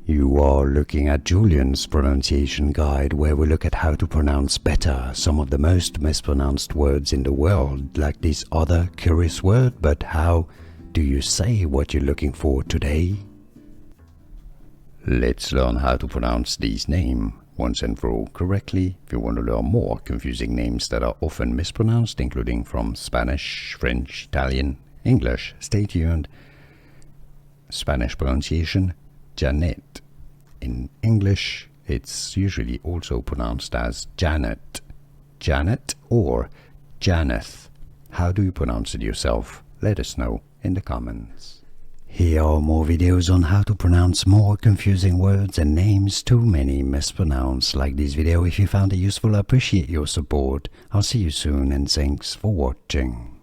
You are looking at Julian's pronunciation guide, where we look at how to pronounce better some of the most mispronounced words in the world, like this other curious word. But how do you say what you're looking for today? Let's learn how to pronounce these names once and for all correctly. If you want to learn more confusing names that are often mispronounced, including from Spanish, French, Italian, English, stay tuned. Spanish pronunciation, Janeth. In English, it's usually also pronounced as Janet, Janet or Janeth. How do you pronounce it yourself? Let us know in the comments. Here are more videos on how to pronounce more confusing words and names too many mispronounced. Like this video if you found it useful. I appreciate your support. I'll see you soon and thanks for watching.